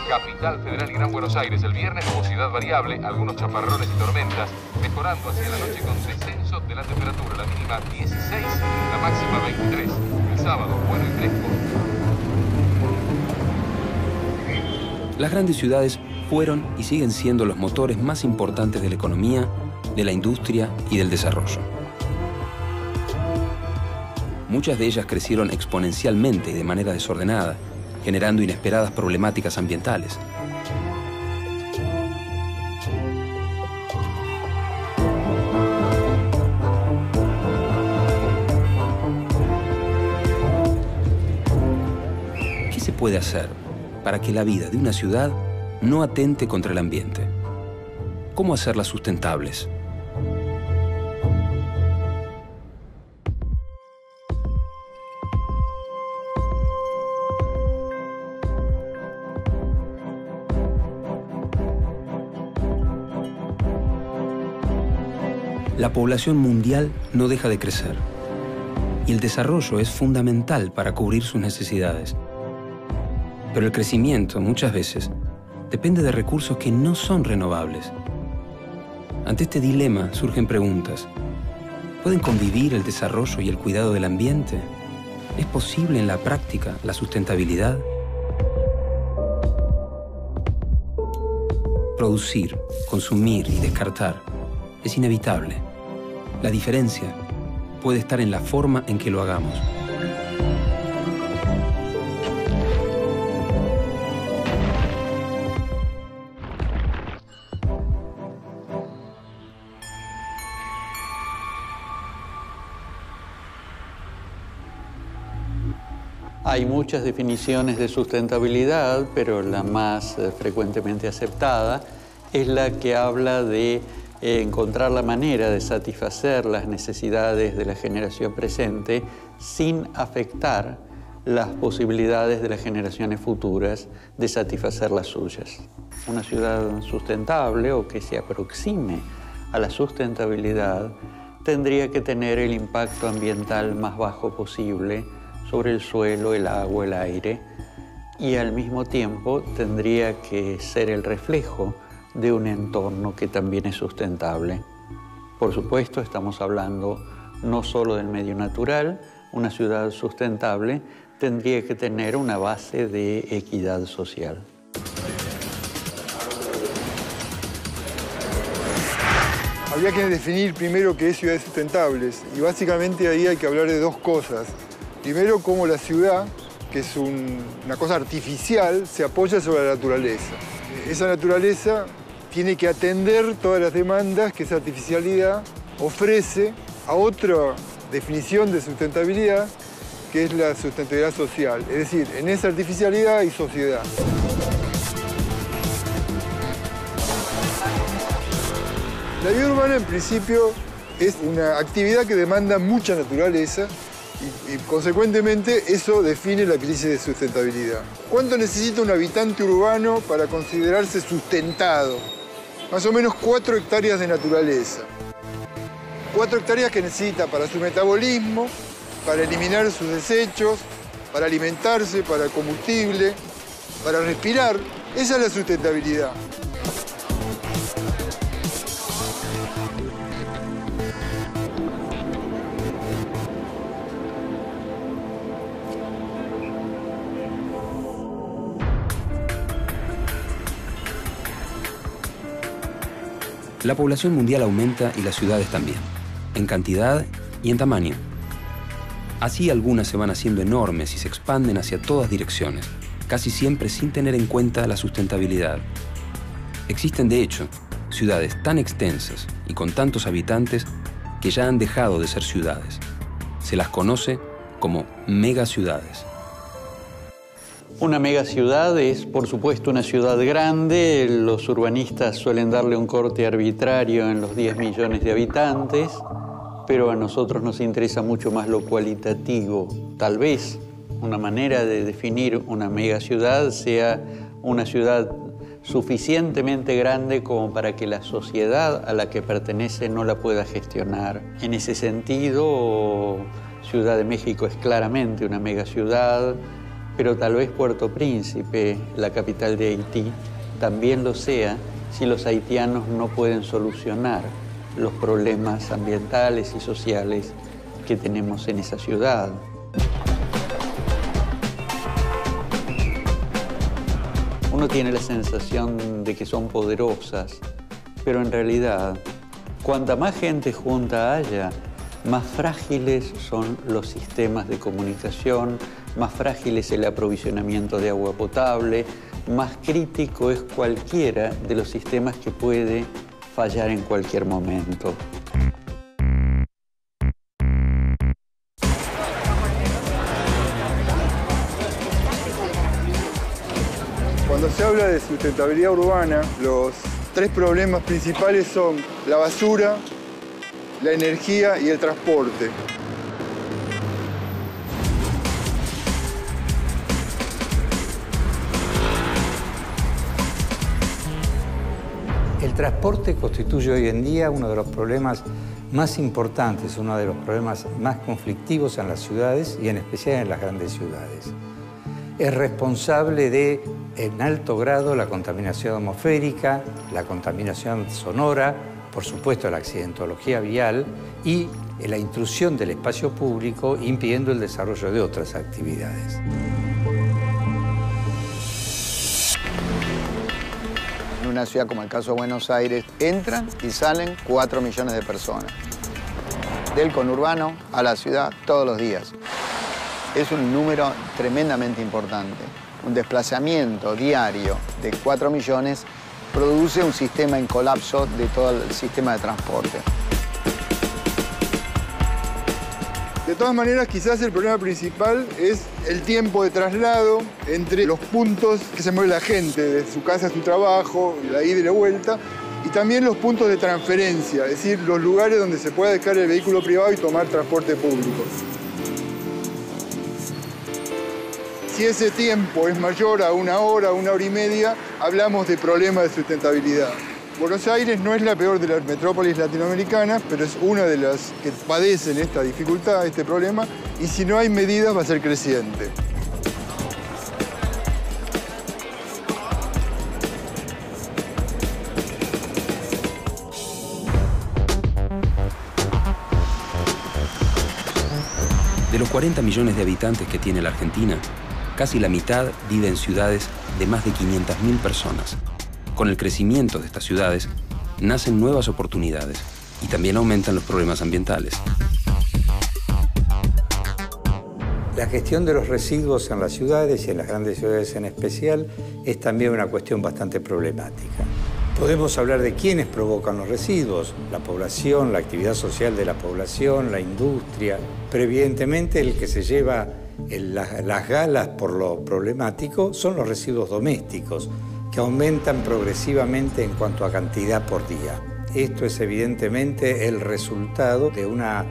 Capital Federal y Gran Buenos Aires el viernes nubosidad variable, algunos chaparrones y tormentas, mejorando hacia la noche con descenso de la temperatura, la mínima 16, la máxima 23. El sábado, bueno y fresco. Las grandes ciudades fueron y siguen siendo los motores más importantes de la economía, de la industria y del desarrollo. Muchas de ellas crecieron exponencialmente y de manera desordenada, generando inesperadas problemáticas ambientales. ¿Qué se puede hacer para que la vida de una ciudad no atente contra el ambiente? ¿Cómo hacerlas sustentables? La población mundial no deja de crecer y el desarrollo es fundamental para cubrir sus necesidades. Pero el crecimiento, muchas veces, depende de recursos que no son renovables. Ante este dilema surgen preguntas. ¿Pueden convivir el desarrollo y el cuidado del ambiente? ¿Es posible en la práctica la sustentabilidad? Producir, consumir y descartar es inevitable. La diferencia puede estar en la forma en que lo hagamos. Hay muchas definiciones de sustentabilidad, pero la más frecuentemente aceptada es la que habla de encontrar la manera de satisfacer las necesidades de la generación presente sin afectar las posibilidades de las generaciones futuras de satisfacer las suyas. Una ciudad sustentable o que se aproxime a la sustentabilidad tendría que tener el impacto ambiental más bajo posible sobre el suelo, el agua, el aire, y al mismo tiempo tendría que ser el reflejo de un entorno que también es sustentable. Por supuesto, estamos hablando no solo del medio natural. Una ciudad sustentable tendría que tener una base de equidad social. Habría que definir primero qué es ciudades sustentables, y básicamente ahí hay que hablar de dos cosas. Primero, cómo la ciudad, que es una cosa artificial, se apoya sobre la naturaleza. Esa naturaleza tiene que atender todas las demandas que esa artificialidad ofrece a otra definición de sustentabilidad, que es la sustentabilidad social. Es decir, en esa artificialidad hay sociedad. La vida urbana, en principio, es una actividad que demanda mucha naturaleza y consecuentemente, eso define la crisis de sustentabilidad. ¿Cuánto necesita un habitante urbano para considerarse sustentado? Más o menos 4 hectáreas de naturaleza. 4 hectáreas que necesita para su metabolismo, para eliminar sus desechos, para alimentarse, para el combustible, para respirar. Esa es la sustentabilidad. La población mundial aumenta y las ciudades también, en cantidad y en tamaño. Así algunas se van haciendo enormes y se expanden hacia todas direcciones, casi siempre sin tener en cuenta la sustentabilidad. Existen, de hecho, ciudades tan extensas y con tantos habitantes que ya han dejado de ser ciudades. Se las conoce como megaciudades. Una megaciudad es, por supuesto, una ciudad grande. Los urbanistas suelen darle un corte arbitrario en los 10 millones de habitantes, pero a nosotros nos interesa mucho más lo cualitativo. Tal vez una manera de definir una megaciudad sea una ciudad suficientemente grande como para que la sociedad a la que pertenece no la pueda gestionar. En ese sentido, Ciudad de México es claramente una megaciudad. pero tal vez Puerto Príncipe, la capital de Haití, también lo sea si los haitianos no pueden solucionar los problemas ambientales y sociales que tenemos en esa ciudad. Uno tiene la sensación de que son poderosas, pero en realidad, cuanta más gente junta haya, más frágiles son los sistemas de comunicación, más frágil es el aprovisionamiento de agua potable, más crítico es cualquiera de los sistemas que puede fallar en cualquier momento. Cuando se habla de sustentabilidad urbana, los tres problemas principales son la basura, la energía y el transporte. El transporte constituye hoy en día uno de los problemas más importantes, uno de los problemas más conflictivos en las ciudades y en especial en las grandes ciudades. Es responsable de, en alto grado, la contaminación atmosférica, la contaminación sonora, por supuesto la accidentología vial y la intrusión del espacio público impidiendo el desarrollo de otras actividades. En una ciudad como el caso de Buenos Aires, entran y salen 4 millones de personas. Del conurbano a la ciudad todos los días. Es un número tremendamente importante. Un desplazamiento diario de 4 millones produce un sistema en colapso de todo el sistema de transporte. De todas maneras, quizás el problema principal es el tiempo de traslado entre los puntos que se mueve la gente, de su casa a su trabajo, la ida y la vuelta, y también los puntos de transferencia, es decir, los lugares donde se pueda dejar el vehículo privado y tomar transporte público. Si ese tiempo es mayor a 1 hora, 1 hora y media, hablamos de problemas de sustentabilidad. Buenos Aires no es la peor de las metrópolis latinoamericanas, pero es una de las que padecen esta dificultad, este problema, y si no hay medidas va a ser creciente. De los 40 millones de habitantes que tiene la Argentina, casi la mitad vive en ciudades de más de 500.000 personas. Con el crecimiento de estas ciudades, nacen nuevas oportunidades y también aumentan los problemas ambientales. La gestión de los residuos en las ciudades y en las grandes ciudades en especial es también una cuestión bastante problemática. Podemos hablar de quiénes provocan los residuos, la población, la actividad social de la población, la industria, pero evidentemente el que se lleva las galas por lo problemático son los residuos domésticos, que aumentan progresivamente en cuanto a cantidad por día. Esto es evidentemente el resultado de una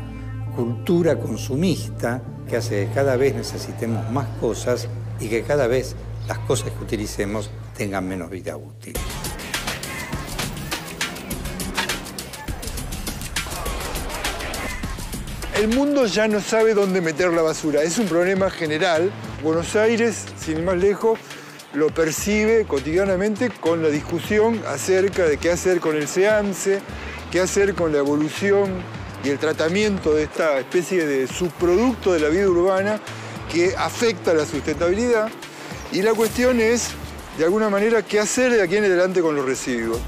cultura consumista que hace que cada vez necesitemos más cosas y que cada vez las cosas que utilicemos tengan menos vida útil. El mundo ya no sabe dónde meter la basura. Es un problema general. Buenos Aires, sin ir más lejos, lo percibe cotidianamente con la discusión acerca de qué hacer con el SEAMSE, qué hacer con la evolución y el tratamiento de esta especie de subproducto de la vida urbana que afecta a la sustentabilidad. Y la cuestión es, de alguna manera, qué hacer de aquí en adelante con los residuos.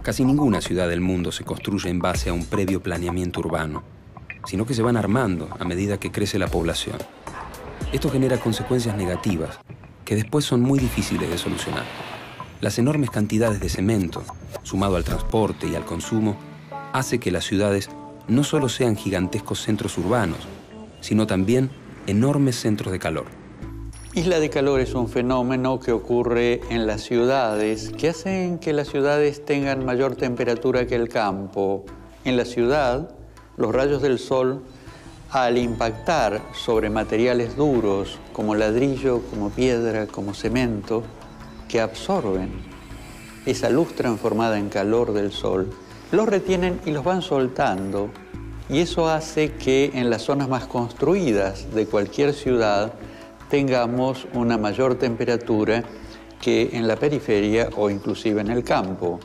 Casi ninguna ciudad del mundo se construye en base a un previo planeamiento urbano, sino que se van armando a medida que crece la población. Esto genera consecuencias negativas que después son muy difíciles de solucionar. Las enormes cantidades de cemento, sumado al transporte y al consumo, hace que las ciudades no solo sean gigantescos centros urbanos, sino también enormes centros de calor. Isla de calor es un fenómeno que ocurre en las ciudades, que hacen que las ciudades tengan mayor temperatura que el campo. En la ciudad, los rayos del sol, al impactar sobre materiales duros, como ladrillo, como piedra, como cemento, que absorben esa luz transformada en calor del sol, los retienen y los van soltando. Y eso hace que en las zonas más construidas de cualquier ciudad tengamos una mayor temperatura que en la periferia o inclusive en el campo.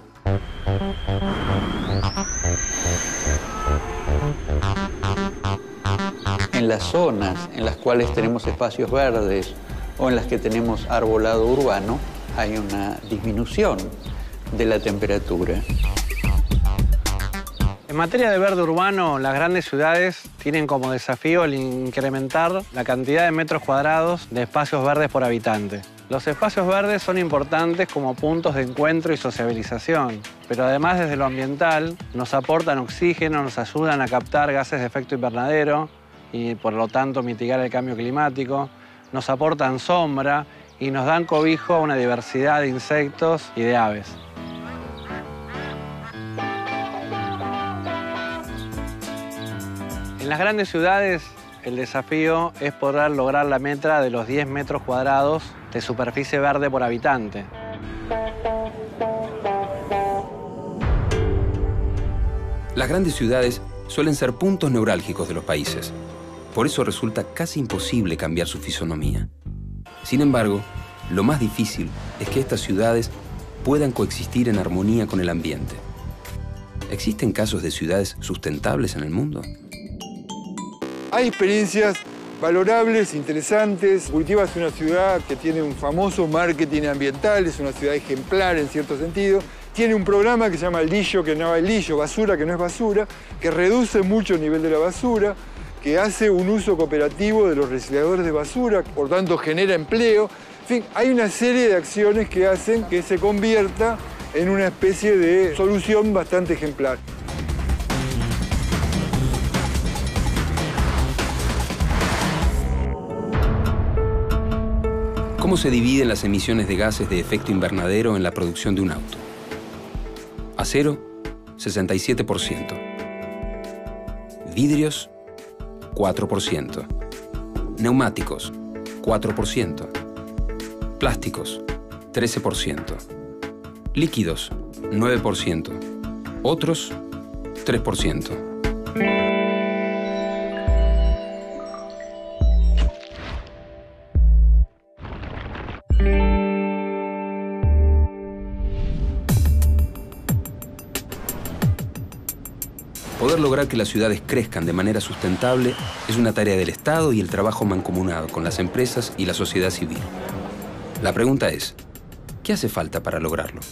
En las zonas en las cuales tenemos espacios verdes o en las que tenemos arbolado urbano, hay una disminución de la temperatura. En materia de verde urbano, las grandes ciudades tienen como desafío el incrementar la cantidad de metros cuadrados de espacios verdes por habitante. Los espacios verdes son importantes como puntos de encuentro y sociabilización, pero además desde lo ambiental nos aportan oxígeno, nos ayudan a captar gases de efecto invernadero y por lo tanto mitigar el cambio climático, nos aportan sombra y nos dan cobijo a una diversidad de insectos y de aves. En las grandes ciudades, el desafío es poder lograr la meta de los 10 metros cuadrados de superficie verde por habitante. Las grandes ciudades suelen ser puntos neurálgicos de los países. Por eso resulta casi imposible cambiar su fisonomía. Sin embargo, lo más difícil es que estas ciudades puedan coexistir en armonía con el ambiente. ¿Existen casos de ciudades sustentables en el mundo? Hay experiencias valorables, interesantes. Curitiba es una ciudad que tiene un famoso marketing ambiental, es una ciudad ejemplar en cierto sentido. Tiene un programa que se llama el Lillo, que no es lillo, basura, que no es basura, que reduce mucho el nivel de la basura, que hace un uso cooperativo de los recicladores de basura, por tanto genera empleo. En fin, hay una serie de acciones que hacen que se convierta en una especie de solución bastante ejemplar. ¿Cómo se dividen las emisiones de gases de efecto invernadero en la producción de un auto? Acero, 67%. Vidrios, 4%. Neumáticos, 4%. Plásticos, 13%. Líquidos, 9%. Otros, 3%. Poder lograr que las ciudades crezcan de manera sustentable es una tarea del Estado y el trabajo mancomunado con las empresas y la sociedad civil. La pregunta es, ¿qué hace falta para lograrlo?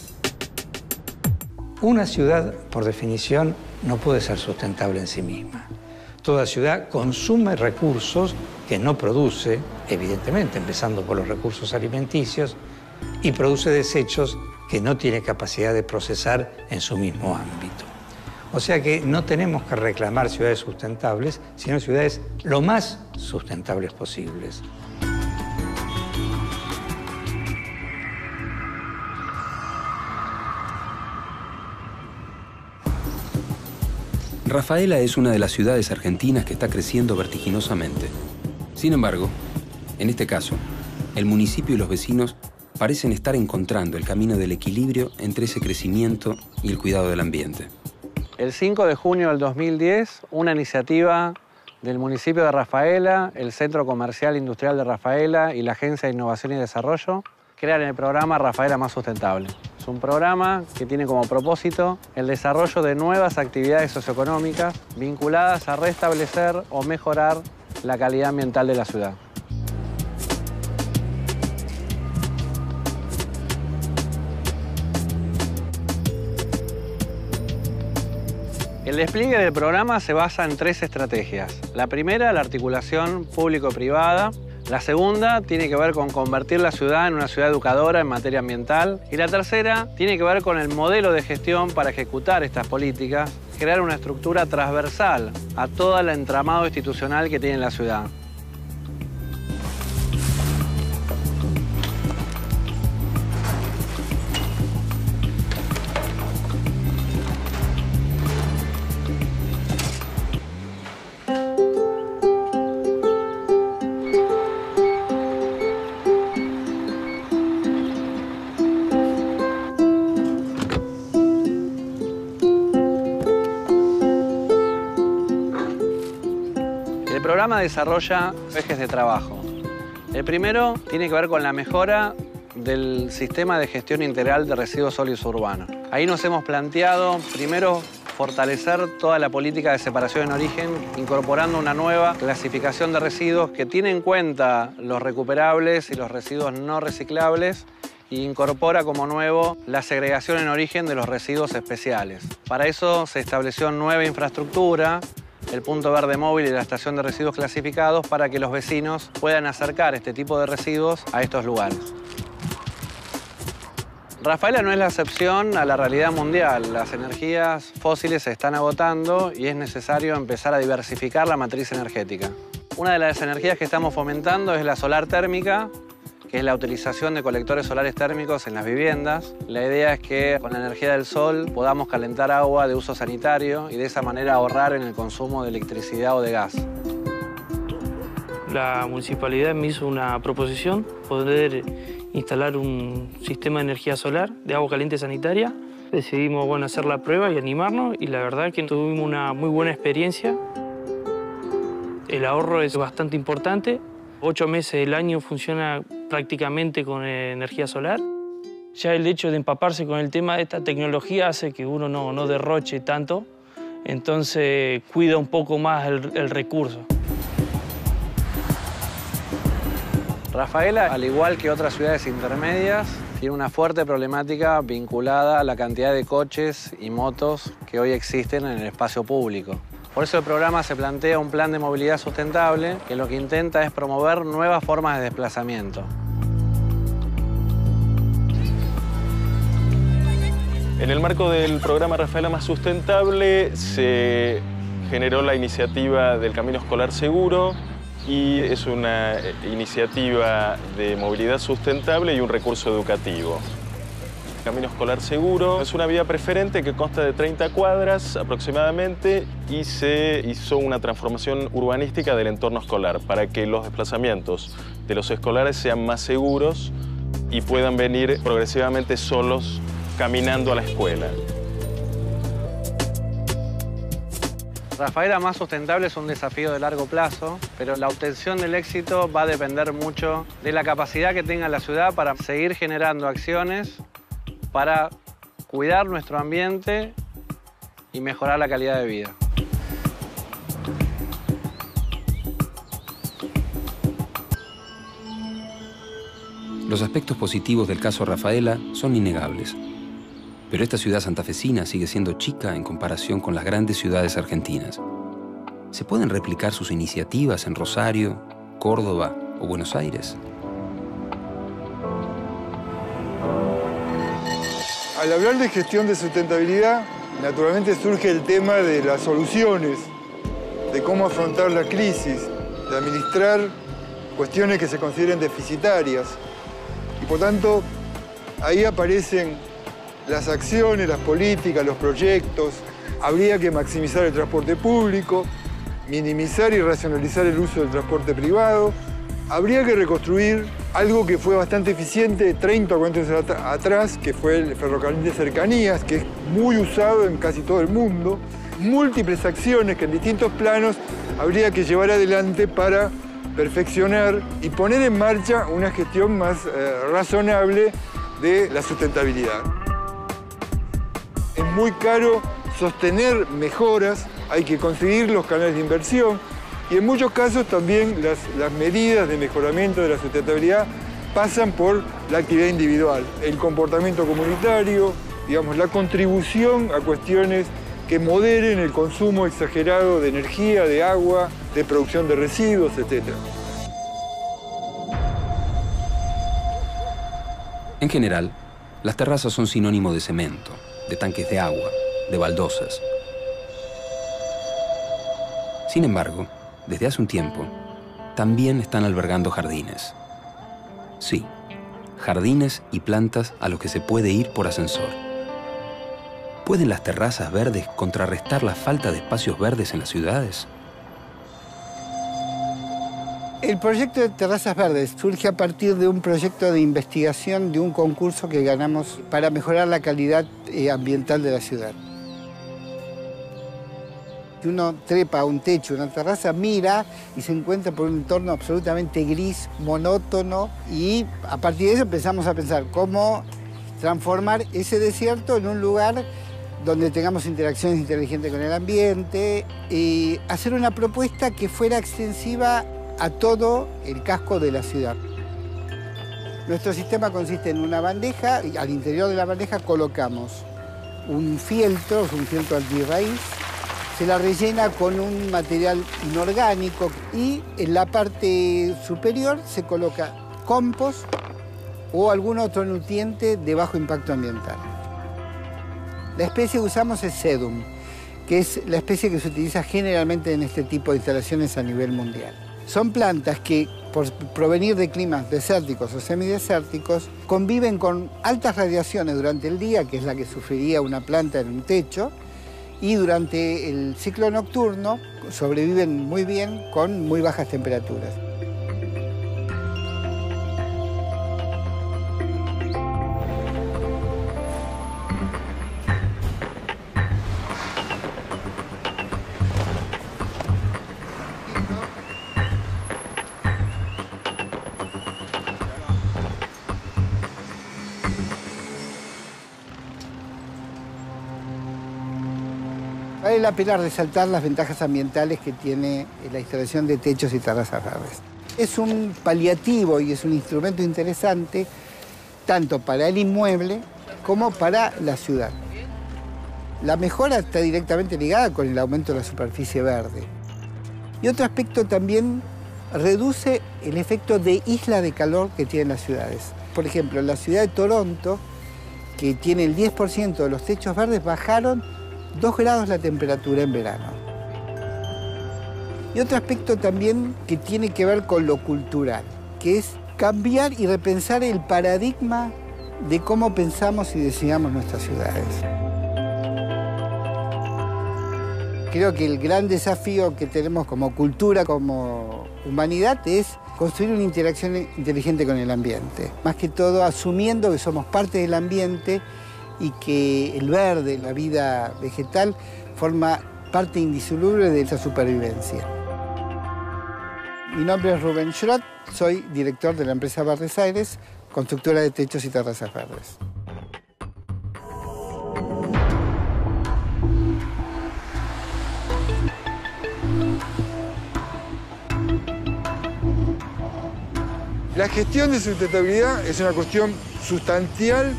Una ciudad, por definición, no puede ser sustentable en sí misma. Toda ciudad consume recursos que no produce, evidentemente, empezando por los recursos alimenticios, y produce desechos que no tiene capacidad de procesar en su mismo ámbito. O sea que no tenemos que reclamar ciudades sustentables, sino ciudades lo más sustentables posibles. Rafaela es una de las ciudades argentinas que está creciendo vertiginosamente. Sin embargo, en este caso, el municipio y los vecinos parecen estar encontrando el camino del equilibrio entre ese crecimiento y el cuidado del ambiente. El 5 de junio del 2010, una iniciativa del municipio de Rafaela, el Centro Comercial Industrial de Rafaela y la Agencia de Innovación y Desarrollo crean el programa Rafaela Más Sustentable. Es un programa que tiene como propósito el desarrollo de nuevas actividades socioeconómicas vinculadas a restablecer o mejorar la calidad ambiental de la ciudad. El despliegue del programa se basa en 3 estrategias. La primera, la articulación público-privada. La segunda tiene que ver con convertir la ciudad en una ciudad educadora en materia ambiental. Y la tercera tiene que ver con el modelo de gestión para ejecutar estas políticas, crear una estructura transversal a todo el entramado institucional que tiene la ciudad. El programa desarrolla ejes de trabajo. El primero tiene que ver con la mejora del sistema de gestión integral de residuos sólidos urbanos. Ahí nos hemos planteado, primero, fortalecer toda la política de separación en origen, incorporando una nueva clasificación de residuos que tiene en cuenta los recuperables y los residuos no reciclables e incorpora como nuevo la segregación en origen de los residuos especiales. Para eso se estableció nueva infraestructura, el punto verde móvil y la estación de residuos clasificados para que los vecinos puedan acercar este tipo de residuos a estos lugares. Rafaela no es la excepción a la realidad mundial. Las energías fósiles se están agotando y es necesario empezar a diversificar la matriz energética. Una de las energías que estamos fomentando es la solar térmica, que es la utilización de colectores solares térmicos en las viviendas. La idea es que con la energía del sol podamos calentar agua de uso sanitario y de esa manera ahorrar en el consumo de electricidad o de gas. La municipalidad me hizo una proposición, poder instalar un sistema de energía solar de agua caliente sanitaria. Decidimos hacer la prueba y animarnos y la verdad que tuvimos una muy buena experiencia. El ahorro es bastante importante. 8 meses del año funciona prácticamente con energía solar. Ya el hecho de empaparse con el tema de esta tecnología hace que uno no derroche tanto, entonces cuida un poco más el recurso. Rafaela, al igual que otras ciudades intermedias, tiene una fuerte problemática vinculada a la cantidad de coches y motos que hoy existen en el espacio público. Por eso el programa se plantea un plan de movilidad sustentable que lo que intenta es promover nuevas formas de desplazamiento. En el marco del programa Rafaela Más Sustentable se generó la iniciativa del Camino Escolar Seguro y es una iniciativa de movilidad sustentable y un recurso educativo. Camino Escolar Seguro es una vía preferente que consta de 30 cuadras aproximadamente y se hizo una transformación urbanística del entorno escolar para que los desplazamientos de los escolares sean más seguros y puedan venir progresivamente solos caminando a la escuela. Rafaela Más Sustentable es un desafío de largo plazo, pero la obtención del éxito va a depender mucho de la capacidad que tenga la ciudad para seguir generando acciones para cuidar nuestro ambiente y mejorar la calidad de vida. Los aspectos positivos del caso Rafaela son innegables. Pero esta ciudad santafesina sigue siendo chica en comparación con las grandes ciudades argentinas. ¿Se pueden replicar sus iniciativas en Rosario, Córdoba o Buenos Aires? Al hablar de gestión de sustentabilidad, naturalmente surge el tema de las soluciones, de cómo afrontar la crisis, de administrar cuestiones que se consideren deficitarias. Y por tanto, ahí aparecen las acciones, las políticas, los proyectos. Habría que maximizar el transporte público, minimizar y racionalizar el uso del transporte privado. Habría que reconstruir algo que fue bastante eficiente 30 o 40 años atrás, que fue el ferrocarril de cercanías, que es muy usado en casi todo el mundo. Múltiples acciones que en distintos planos habría que llevar adelante para perfeccionar y poner en marcha una gestión más razonable de la sustentabilidad. Es muy caro sostener mejoras, hay que conseguir los canales de inversión y en muchos casos también las medidas de mejoramiento de la sustentabilidad pasan por la actividad individual, el comportamiento comunitario, digamos, la contribución a cuestiones que moderen el consumo exagerado de energía, de agua, de producción de residuos, etc. En general, las terrazas son sinónimo de cemento, de tanques de agua, de baldosas. Sin embargo, desde hace un tiempo, también están albergando jardines. Sí, jardines y plantas a los que se puede ir por ascensor. ¿Pueden las terrazas verdes contrarrestar la falta de espacios verdes en las ciudades? El proyecto de Terrazas Verdes surge a partir de un proyecto de investigación de un concurso que ganamos para mejorar la calidad ambiental de la ciudad. Uno trepa a un techo, una terraza, mira y se encuentra por un entorno absolutamente gris, monótono, y a partir de eso empezamos a pensar cómo transformar ese desierto en un lugar donde tengamos interacciones inteligentes con el ambiente y hacer una propuesta que fuera extensiva a todo el casco de la ciudad. Nuestro sistema consiste en una bandeja y al interior de la bandeja colocamos un fieltro antirraíz. Se la rellena con un material inorgánico y en la parte superior se coloca compost o algún otro nutriente de bajo impacto ambiental. La especie que usamos es sedum, que es la especie que se utiliza generalmente en este tipo de instalaciones a nivel mundial. Son plantas que, por provenir de climas desérticos o semidesérticos, conviven con altas radiaciones durante el día, que es la que sufriría una planta en un techo, y durante el ciclo nocturno sobreviven muy bien con muy bajas temperaturas. Vale la pena resaltar las ventajas ambientales que tiene la instalación de techos y terrazas verdes. Es un paliativo y es un instrumento interesante tanto para el inmueble como para la ciudad. La mejora está directamente ligada con el aumento de la superficie verde. Y otro aspecto también reduce el efecto de isla de calor que tienen las ciudades. Por ejemplo, en la ciudad de Toronto, que tiene el 10% de los techos verdes, bajaron 2 grados la temperatura en verano. Y otro aspecto también que tiene que ver con lo cultural, que es cambiar y repensar el paradigma de cómo pensamos y diseñamos nuestras ciudades. Creo que el gran desafío que tenemos como cultura, como humanidad, es construir una interacción inteligente con el ambiente. Más que todo asumiendo que somos parte del ambiente y que el verde, la vida vegetal, forma parte indisoluble de esa supervivencia. Mi nombre es Rubén Schrott, soy director de la empresa Verdes Aires, constructora de techos y terrazas verdes. La gestión de sustentabilidad es una cuestión sustancial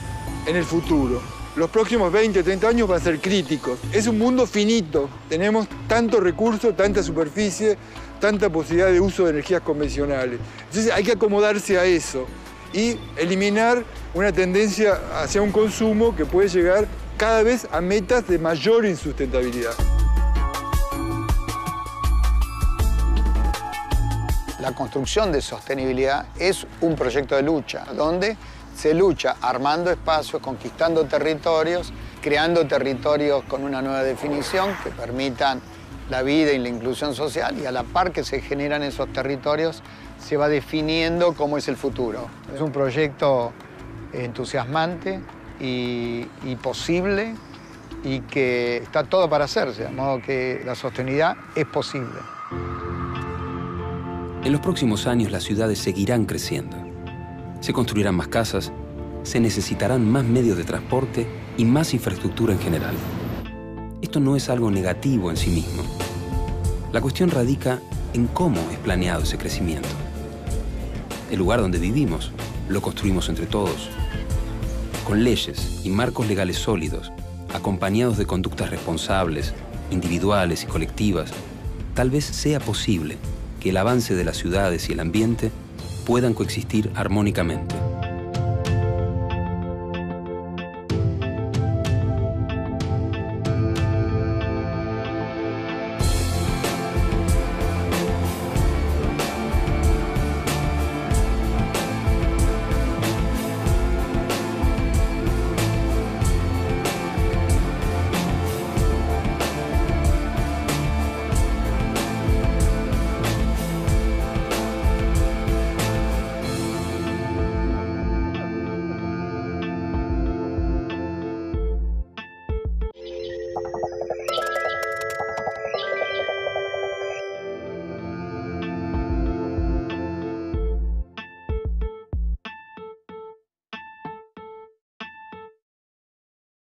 en el futuro. Los próximos 20, 30 años van a ser críticos. Es un mundo finito. Tenemos tanto recurso, tanta superficie, tanta posibilidad de uso de energías convencionales. Entonces hay que acomodarse a eso y eliminar una tendencia hacia un consumo que puede llegar cada vez a metas de mayor insustentabilidad. La construcción de sostenibilidad es un proyecto de lucha, donde se lucha armando espacios, conquistando territorios, creando territorios con una nueva definición que permitan la vida y la inclusión social, y a la par que se generan esos territorios se va definiendo cómo es el futuro. Es un proyecto entusiasmante y posible, y que está todo para hacerse, de modo que la sostenibilidad es posible. En los próximos años las ciudades seguirán creciendo. Se construirán más casas, se necesitarán más medios de transporte y más infraestructura en general. Esto no es algo negativo en sí mismo. La cuestión radica en cómo es planeado ese crecimiento. El lugar donde vivimos lo construimos entre todos, con leyes y marcos legales sólidos, acompañados de conductas responsables, individuales y colectivas. Tal vez sea posible que el avance de las ciudades y el ambiente puedan coexistir armónicamente.